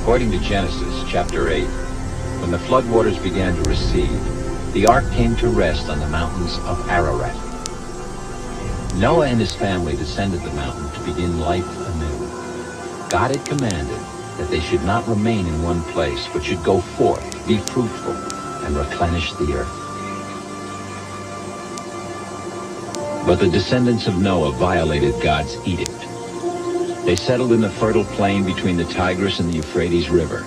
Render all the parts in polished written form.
According to Genesis chapter 8, when the floodwaters began to recede, the ark came to rest on the mountains of Ararat. Noah and his family descended the mountain to begin life anew. God had commanded that they should not remain in one place, but should go forth, be fruitful, and replenish the earth. But the descendants of Noah violated God's edict. They settled in the fertile plain between the Tigris and the Euphrates River.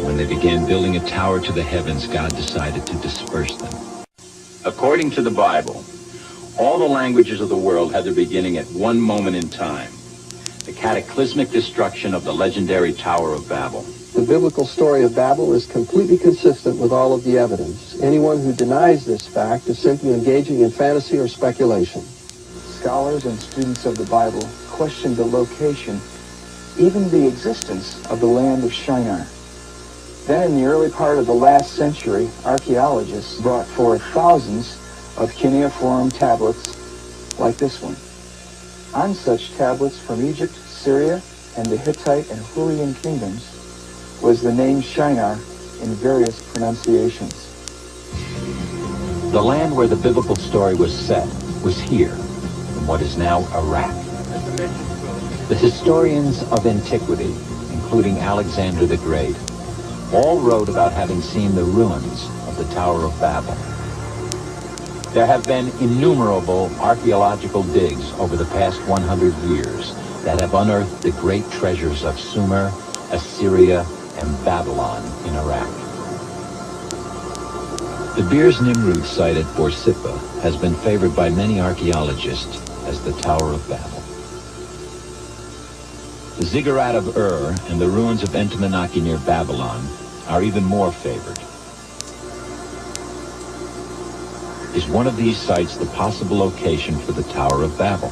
When they began building a tower to the heavens, God decided to disperse them. According to the Bible, all the languages of the world had their beginning at one moment in time, the cataclysmic destruction of the legendary Tower of Babel. The biblical story of Babel is completely consistent with all of the evidence. Anyone who denies this fact is simply engaging in fantasy or speculation. Scholars and students of the Bible question the location, even the existence of the land of Shinar. Then in the early part of the last century, archaeologists brought forth thousands of cuneiform tablets like this one. On such tablets from Egypt, Syria, and the Hittite and Hurrian kingdoms was the name Shinar in various pronunciations. The land where the biblical story was set was here, in what is now Iraq. The historians of antiquity, including Alexander the Great, all wrote about having seen the ruins of the Tower of Babel. There have been innumerable archaeological digs over the past 100 years that have unearthed the great treasures of Sumer, Assyria, and Babylon in Iraq. The Beers Nimrud site at Borsippa has been favored by many archaeologists as the Tower of Babel. The Ziggurat of Ur and the ruins of Entemenaki near Babylon are even more favored. Is one of these sites the possible location for the Tower of Babel?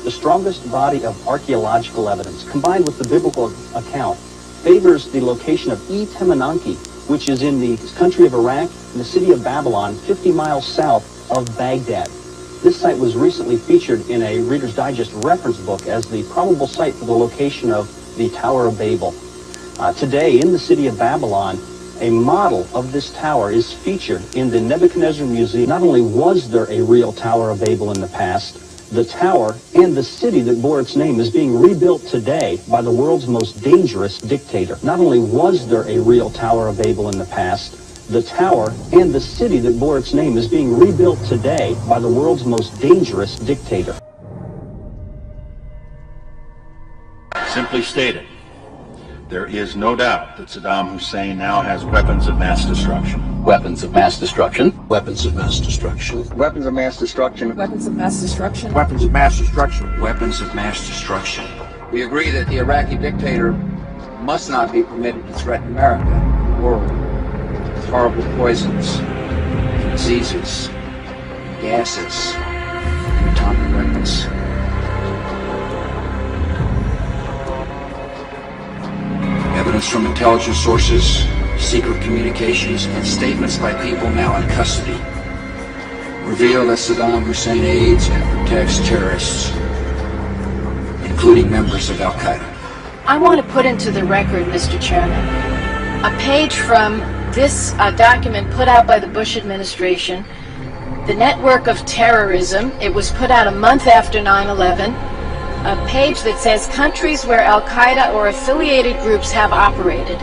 The strongest body of archaeological evidence, combined with the biblical account, favors the location of Entemenaki, which is in the country of Iraq, in the city of Babylon, 50 miles south of Baghdad. This site was recently featured in a Reader's Digest reference book as the probable site for the location of the Tower of Babel. Today, in the city of Babylon, a model of this tower is featured in the Nebuchadnezzar Museum. Not only was there a real Tower of Babel in the past, the tower and the city that bore its name is being rebuilt today by the world's most dangerous dictator. Not only was there a real Tower of Babel in the past, the tower and the city that bore its name is being rebuilt today by the world's most dangerous dictator. Simply stated, there is no doubt that Saddam Hussein now has weapons of mass destruction. Weapons of mass destruction. Weapons of mass destruction. Weapons of mass destruction. Weapons of mass destruction. Weapons of mass destruction. Weapons of mass destruction. We agree that the Iraqi dictator must not be permitted to threaten America and the world with horrible poisons, diseases, gases, and atomic weapons. Evidence from intelligence sources, secret communications, and statements by people now in custody reveal that Saddam Hussein aids and protects terrorists, including members of Al-Qaeda. I want to put into the record, Mr. Chairman, a page from this document put out by the Bush administration, the Network of Terrorism. It was put out a month after 9/11. A page that says countries where Al-Qaeda or affiliated groups have operated.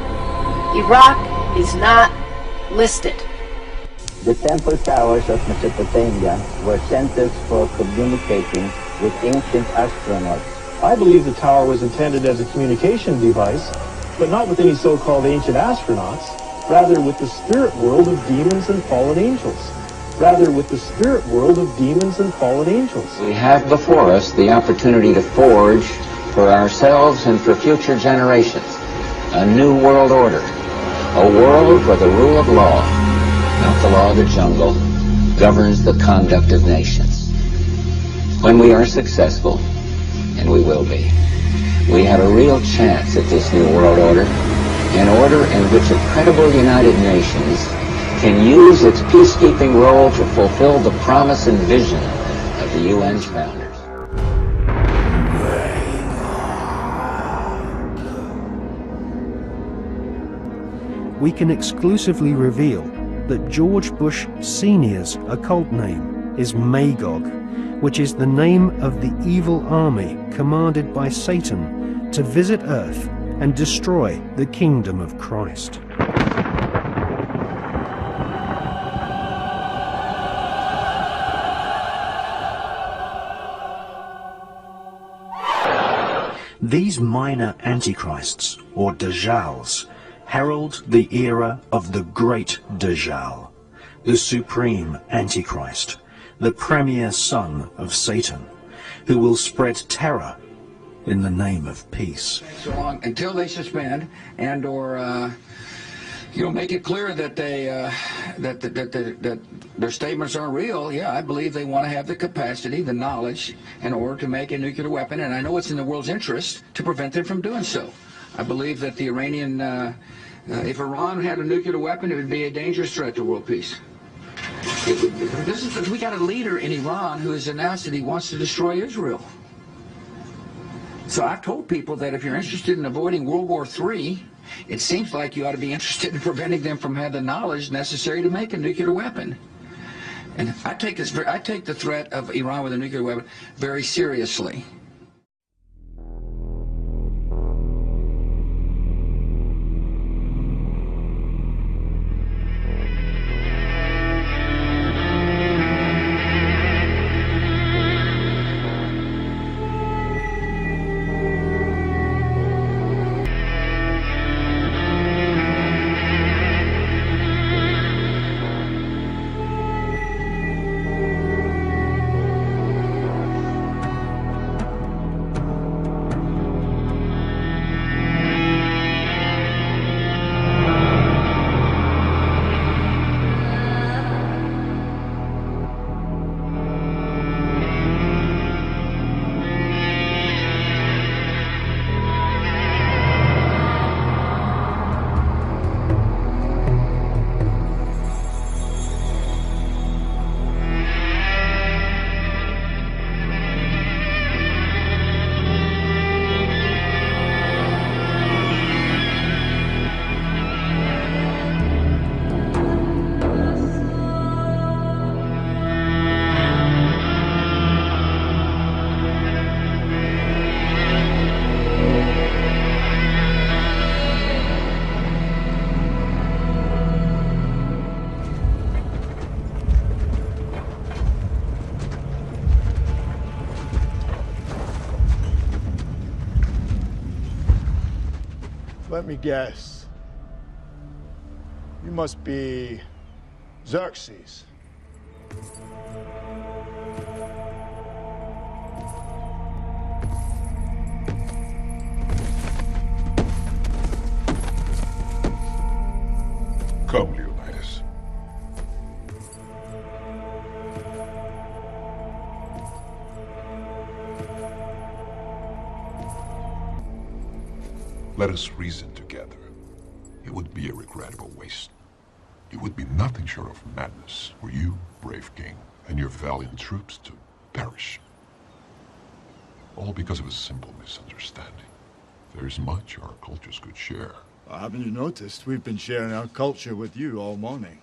Iraq is not listed. The temple towers of Mesopotamia were centers for communicating with ancient astronauts. I believe the tower was intended as a communication device, but not with any so-called ancient astronauts, rather with the spirit world of demons and fallen angels. Rather with the spirit world of demons and fallen angels. We have before us the opportunity to forge for ourselves and for future generations a new world order, a world where the rule of law, not the law of the jungle, governs the conduct of nations. When we are successful, and we will be, we have a real chance at this new world order, an order in which a credible United Nations can use its peacekeeping role to fulfill the promise and vision of the UN's founders. we can exclusively reveal that George Bush Sr.'s occult name is Magog, which is the name of the evil army commanded by Satan to visit Earth and destroy the kingdom of Christ. These minor antichrists, or Dajjals, herald the era of the great Dajjal, the supreme Antichrist, the premier son of Satan, who will spread terror in the name of peace. So long until they suspend and or make it clear that they that their statements aren't real. Yeah, I believe they want to have the capacity, the knowledge, in order to make a nuclear weapon, and I know it's in the world's interest to prevent them from doing so. I believe that the Iranian, if Iran had a nuclear weapon, it would be a dangerous threat to world peace. We got a leader in Iran who has announced that he wants to destroy Israel. So I've told people that if you're interested in avoiding World War III, it seems like you ought to be interested in preventing them from having the knowledge necessary to make a nuclear weapon. And I take the threat of Iran with a nuclear weapon very seriously. Let me guess. You must be Xerxes. Come, Leonidas. Let us reason together. It would be a regrettable waste. It would be nothing short of madness for you, brave king, and your valiant troops to perish. All because of a simple misunderstanding. There is much our cultures could share. Haven't you noticed? We've been sharing our culture with you all morning.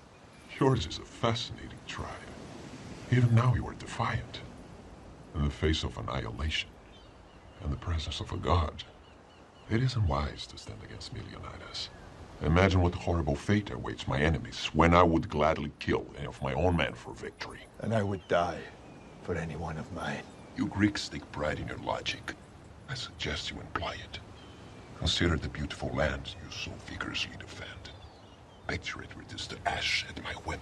Yours is a fascinating tribe. Even now you are defiant. In the face of annihilation, and the presence of a god. It isn't wise to stand against me, Leonidas. Imagine what horrible fate awaits my enemies when I would gladly kill any of my own men for victory. And I would die for any one of mine. You Greeks take pride in your logic. I suggest you imply it. Consider the beautiful land you so vigorously defend. Picture it reduced to ash at my whim.